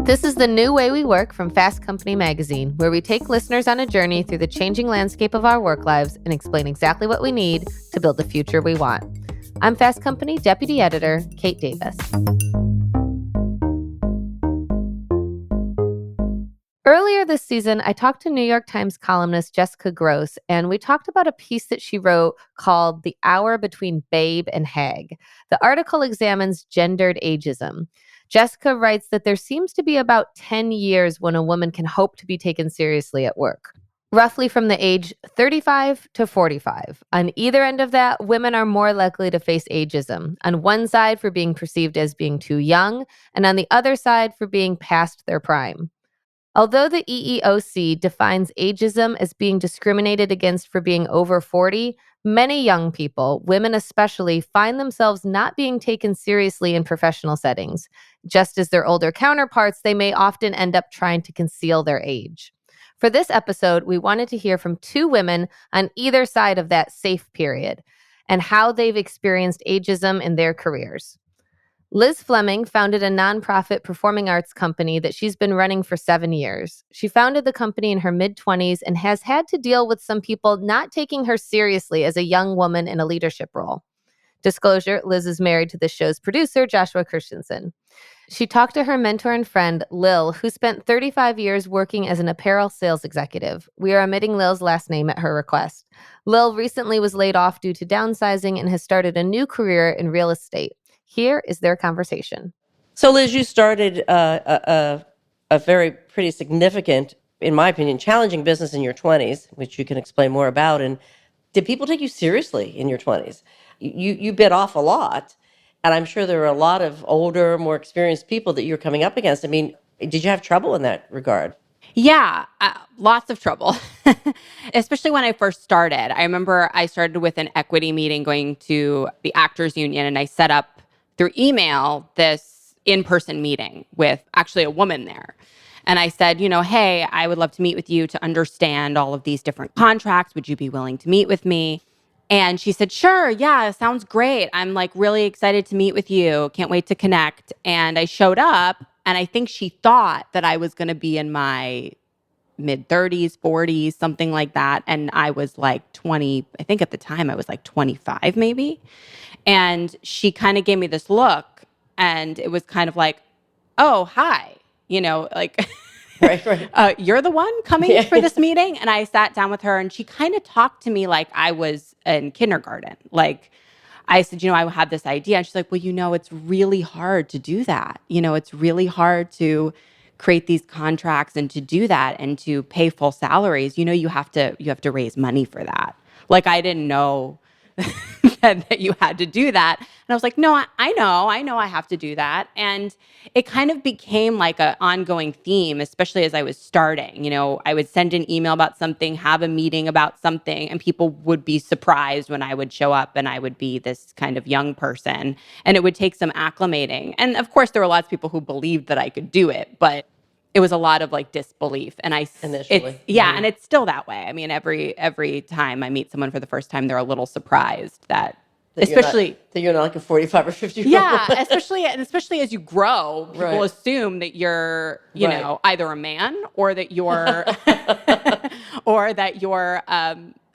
This is the New Way We Work from Fast Company magazine, where we take listeners on a journey through the changing landscape of our work lives and explain exactly what we need to build the future we want. I'm Fast Company Deputy Editor Kate Davis. Earlier this season, I talked to New York Times columnist Jessica Grose, and we talked about a piece that she wrote called The Hour Between Babe and Hag. The article examines gendered ageism. Jessica writes that there seems to be about 10 years when a woman can hope to be taken seriously at work, roughly from the age 35 to 45. On either end of that, women are more likely to face ageism, on one side for being perceived as being too young, and on the other side for being past their prime. Although the EEOC defines ageism as being discriminated against for being over 40, many young people, women especially, find themselves not being taken seriously in professional settings. Just as their older counterparts, they may often end up trying to conceal their age. For this episode, we wanted to hear from two women on either side of that safe period and how they've experienced ageism in their careers. Liz Fleming founded a nonprofit performing arts company that she's been running for 7 years. She founded the company in her mid-20s and has had to deal with some people not taking her seriously as a young woman in a leadership role. Disclosure, Liz is married to the show's producer, Joshua Christensen. She talked to her mentor and friend, Lil, who spent 35 years working as an apparel sales executive. We are omitting Lil's last name at her request. Lil recently was laid off due to downsizing and has started a new career in real estate. Here is their conversation. So, Liz, you started a very pretty significant, in my opinion, challenging business in your 20s, which you can explain more about. And did people take you seriously in your 20s? You bit off a lot, and I'm sure there were a lot of older, more experienced people that you're coming up against. I mean, did you have trouble in that regard? Yeah, lots of trouble, especially when I first started. I remember I started with an equity meeting going to the Actors Union, and I set up through email this in-person meeting with actually a woman there. And I said, hey, I would love to meet with you to understand all of these different contracts. Would you be willing to meet with me? And she said, sure, yeah, sounds great. I'm like really excited to meet with you. Can't wait to connect. And I showed up, and I think she thought that I was going to be in my mid-30s, 40s, something like that. And I was like 20, I think at the time I was like 25 maybe. And she kind of gave me this look, and it was kind of like, oh, hi, Right. You're the one coming for this meeting? And I sat down with her, and she kind of talked to me like I was in kindergarten. Like I said, I have this idea. And she's like, well, it's really hard to do that. It's really hard to create these contracts and to do that and to pay full salaries. You have to raise money for that. Like I didn't know that you had to do that. And I was like, no, I know I have to do that. And it kind of became like an ongoing theme, especially as I was starting. I would send an email about something, have a meeting about something, and people would be surprised when I would show up and I would be this kind of young person. And it would take some acclimating. And of course, there were lots of people who believed that I could do it, but it was a lot of like disbelief. And Initially. And it's still that way. I mean, every time I meet someone for the first time, they're a little surprised that you're not like a 45 or 50 year old. Yeah, especially as you grow, people assume that you're, either a man or that you're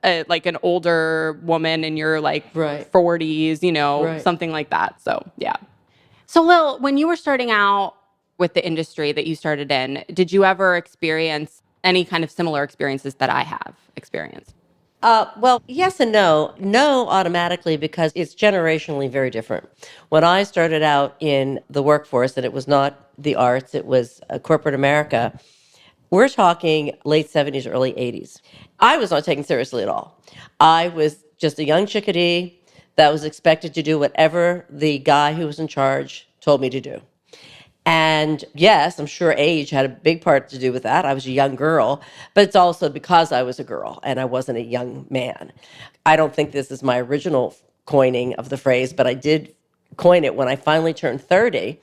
like an older woman in your like 40s, something like that. So, yeah. So, Lil, when you were starting out with the industry that you started in, did you ever experience any kind of similar experiences that I have experienced? Well, yes and no. No, automatically, because it's generationally very different. When I started out in the workforce, and it was not the arts, it was corporate America, we're talking late 70s, early 80s. I was not taken seriously at all. I was just a young chickadee that was expected to do whatever the guy who was in charge told me to do. And yes, I'm sure age had a big part to do with that. I was a young girl, but it's also because I was a girl and I wasn't a young man. I don't think this is my original coining of the phrase, but I did coin it when I finally turned 30.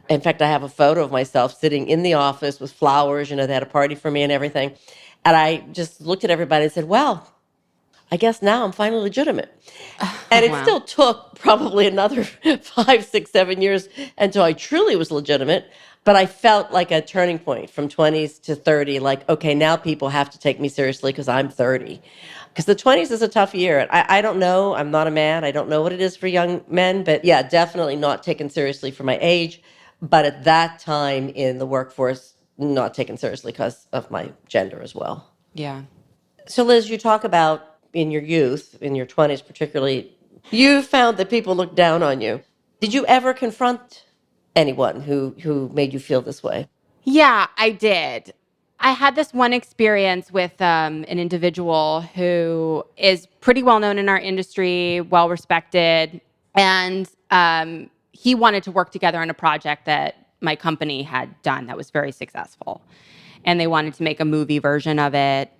In fact, I have a photo of myself sitting in the office with flowers, they had a party for me and everything. And I just looked at everybody and said, well, I guess now I'm finally legitimate. And it Wow. still took probably another 5, 6, 7 years until I truly was legitimate. But I felt like a turning point from 20s to 30, like, okay, now people have to take me seriously because I'm 30. Because the 20s is a tough year. I don't know. I'm not a man. I don't know what it is for young men. But yeah, definitely not taken seriously for my age. But at that time in the workforce, not taken seriously because of my gender as well. Yeah. So, Liz, you talk about in your youth, in your 20s particularly, you found that people looked down on you. Did you ever confront anyone who made you feel this way? Yeah, I did. I had this one experience with an individual who is pretty well known in our industry, well respected, and he wanted to work together on a project that my company had done that was very successful. And they wanted to make a movie version of it.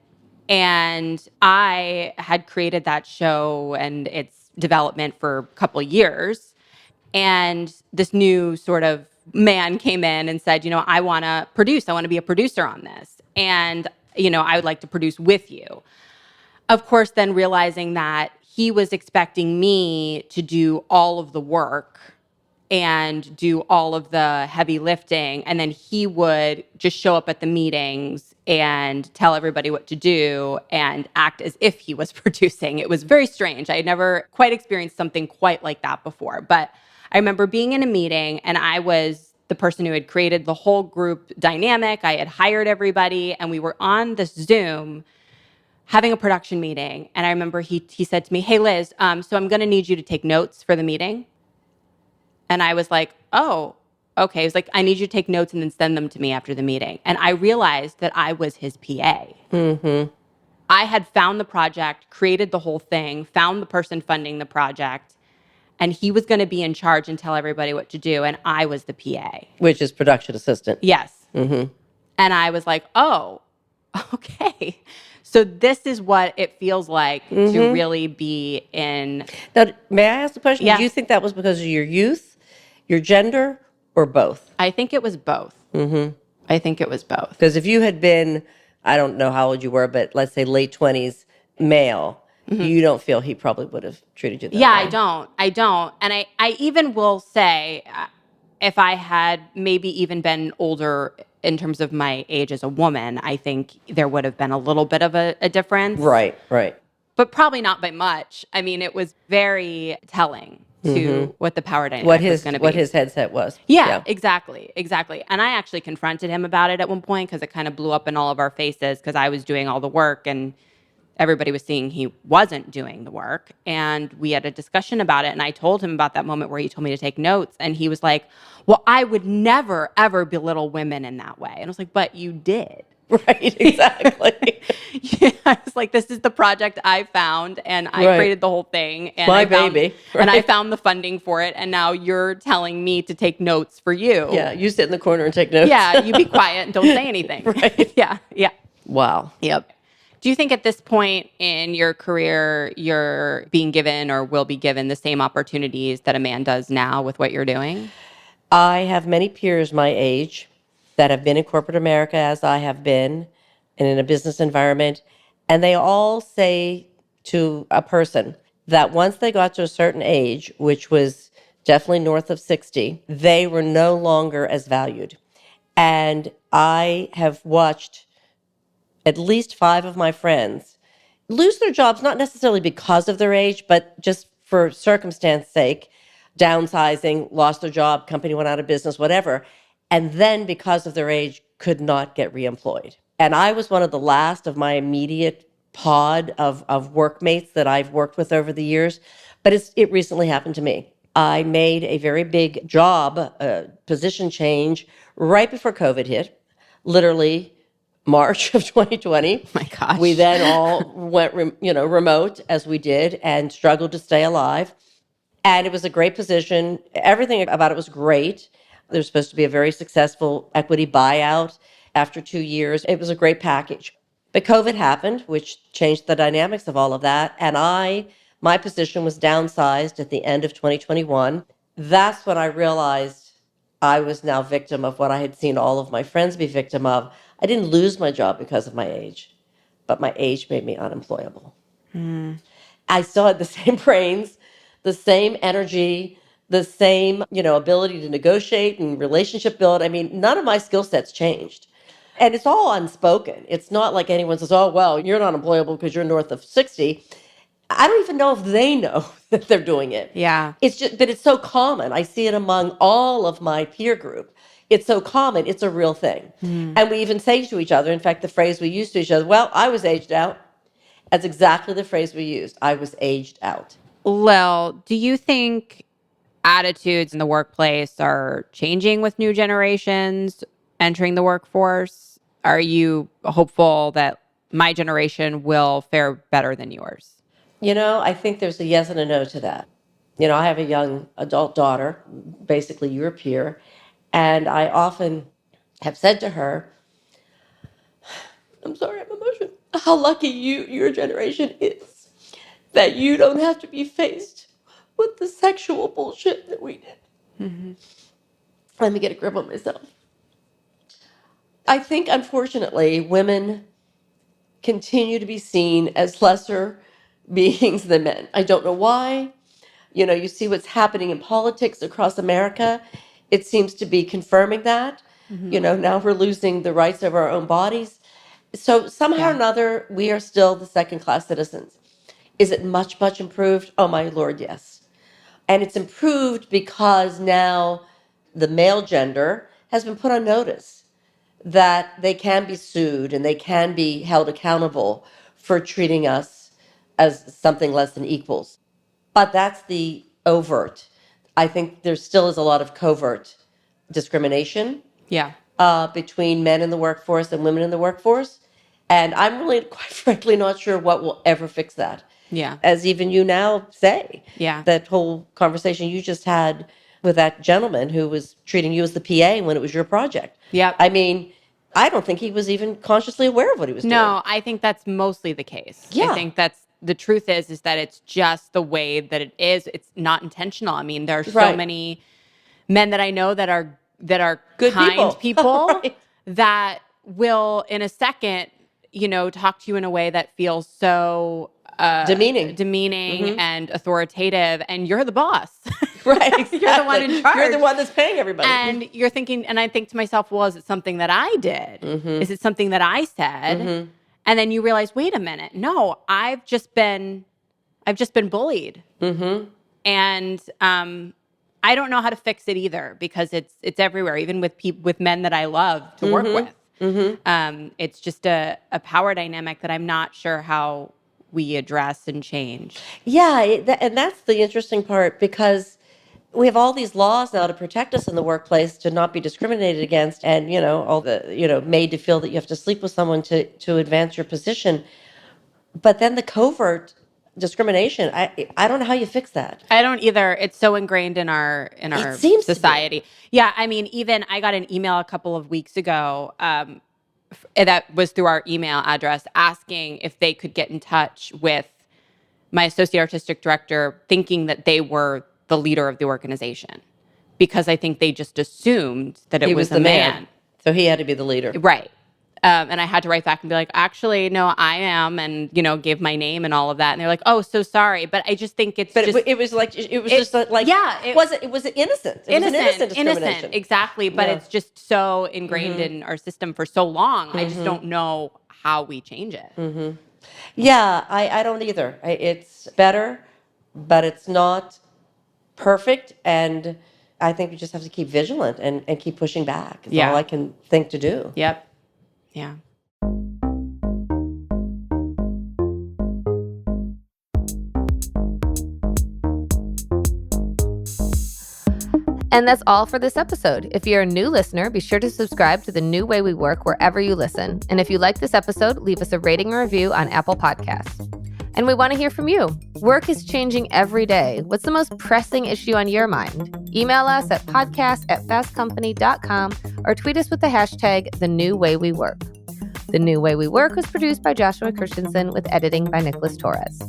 And I had created that show and its development for a couple of years. And this new sort of man came in and said, I want to produce. I want to be a producer on this. And, I would like to produce with you. Of course, then realizing that he was expecting me to do all of the work and do all of the heavy lifting. And then he would just show up at the meetings and tell everybody what to do and act as if he was producing. It was very strange. I had never quite experienced something quite like that before. But I remember being in a meeting and I was the person who had created the whole group dynamic. I had hired everybody and we were on this Zoom having a production meeting. And I remember he said to me, "Hey, Liz, so I'm going to need you to take notes for the meeting." And I was like, "Oh, okay." He was like, "I need you to take notes and then send them to me after the meeting." And I realized that I was his PA. Mm-hmm. I had found the project, created the whole thing, found the person funding the project, and he was going to be in charge and tell everybody what to do. And I was the PA. Which is production assistant. Yes. Mm-hmm. And I was like, "Oh, okay." So this is what it feels like to really be in. Now, may I ask the question? Yeah. Do you think that was because of your youth, your gender, or both? I think it was both. I think it was both. Because if you had been, I don't know how old you were, but let's say late 20s male, you don't feel he probably would have treated you that Yeah, way. I don't. And I even will say, if I had maybe even been older in terms of my age as a woman, I think there would have been a little bit of a difference. Right, right. But probably not by much. I mean, it was very telling to what the power dynamic was going to be. What his headset was. Yeah, exactly. And I actually confronted him about it at one point because it kind of blew up in all of our faces because I was doing all the work and everybody was seeing he wasn't doing the work. And we had a discussion about it. And I told him about that moment where he told me to take notes. And he was like, "Well, I would never, ever belittle women in that way." And I was like, "But you did." Right, exactly. Yeah, I was like, "This is the project I found, and I created the whole thing, and My I found, baby, and I right. found the funding for it, and now you're telling me to take notes for you." Yeah, you sit in the corner and take notes. Yeah, you be quiet and don't say anything. Right. Yeah. Wow. Yep. Do you think at this point in your career, you're being given or will be given the same opportunities that a man does now with what you're doing? I have many peers my age that have been in corporate America as I have been and in a business environment, and they all say to a person that once they got to a certain age, which was definitely north of 60, they were no longer as valued. And I have watched at least 5 of my friends lose their jobs, not necessarily because of their age, but just for circumstance sake, downsizing, lost their job, company went out of business, whatever. And then because of their age, could not get reemployed. And I was one of the last of my immediate pod of workmates that I've worked with over the years. But it recently happened to me. I made a very big job, position change right before COVID hit, literally March of 2020. My gosh. We then all went, remote as we did and struggled to stay alive. And it was a great position. Everything about it was great. There's supposed to be a very successful equity buyout after 2 years. It was a great package. But COVID happened, which changed the dynamics of all of that. And my position was downsized at the end of 2021. That's when I realized I was now victim of what I had seen all of my friends be victim of. I didn't lose my job because of my age, but my age made me unemployable. I still had the same brains, the same energy, the same, ability to negotiate and relationship build. I mean, none of my skill sets changed. And it's all unspoken. It's not like anyone says, oh, well, you're not employable because you're north of 60. I don't even know if they know that they're doing it. Yeah. It's just, but it's so common. I see it among all of my peer group. It's so common. It's a real thing. And we even say to each other, in fact, the phrase we use to each other, well, I was aged out. That's exactly the phrase we used. I was aged out. Lil, do you think attitudes in the workplace are changing with new generations entering the workforce? Are you hopeful that my generation will fare better than yours? I think there's a yes and a no to that. I have a young adult daughter, basically your peer, and I often have said to her, I'm sorry, I'm emotional, how lucky your generation is that you don't have to be faced with the sexual bullshit that we did. Let me get a grip on myself. I think, unfortunately, women continue to be seen as lesser beings than men. I don't know why. You see what's happening in politics across America. It seems to be confirming that. Now we're losing the rights of our own bodies. So somehow or another, we are still the second-class citizens. Is it much, much improved? Oh, my Lord, yes. And it's improved because now the male gender has been put on notice that they can be sued and they can be held accountable for treating us as something less than equals. But that's the overt. I think there still is a lot of covert discrimination between men in the workforce and women in the workforce. And I'm really, quite frankly, not sure what will ever fix that. Yeah. As even you now say. Yeah. That whole conversation you just had with that gentleman who was treating you as the PA when it was your project. Yep. I mean, I don't think he was even consciously aware of what he was doing. No, I think that's mostly the case. Yeah. I think that's the truth is that it's just the way that it is. It's not intentional. I mean, there are so many men that I know that are Good kind people Right. that will in a second, talk to you in a way that feels so demeaning and authoritative, and you're the boss. Right, exactly. You're the one in charge. You're the one that's paying everybody. And you're thinking, and I think to myself, well, is it something that I did? Is it something that I said? And then you realize, wait a minute, no, I've just been bullied. And I don't know how to fix it either because it's everywhere, even with men that I love to work with. It's just a power dynamic that I'm not sure how we address and change. Yeah, and that's the interesting part because we have all these laws now to protect us in the workplace to not be discriminated against and, all the, made to feel that you have to sleep with someone to advance your position. But then the covert discrimination, I don't know how you fix that. I don't either. It's so ingrained in our society. Yeah, I mean, even I got an email a couple of weeks ago that was through our email address asking if they could get in touch with my associate artistic director, thinking that they were the leader of the organization, because I think they just assumed that it was the man. So he had to be the leader. Right. And I had to write back and be like, actually, no, I am, and gave my name and all of that. And they're like, oh, so sorry, but I just think it's. But just, it was like it was innocent. It was an innocent discrimination. Exactly. But it's just so ingrained in our system for so long. I just don't know how we change it. Yeah, I don't either. It's better, but it's not perfect, and I think we just have to keep vigilant and keep pushing back. That's all I can think to do. Yep. Yeah. And that's all for this episode. If you're a new listener, be sure to subscribe to The New Way We Work wherever you listen. And if you like this episode, leave us a rating or review on Apple Podcasts. And we want to hear from you. Work is changing every day. What's the most pressing issue on your mind? Email us at podcast@fastcompany.com or tweet us with the hashtag #TheNewWayWeWork. The New Way We Work was produced by Joshua Christensen with editing by Nicholas Torres.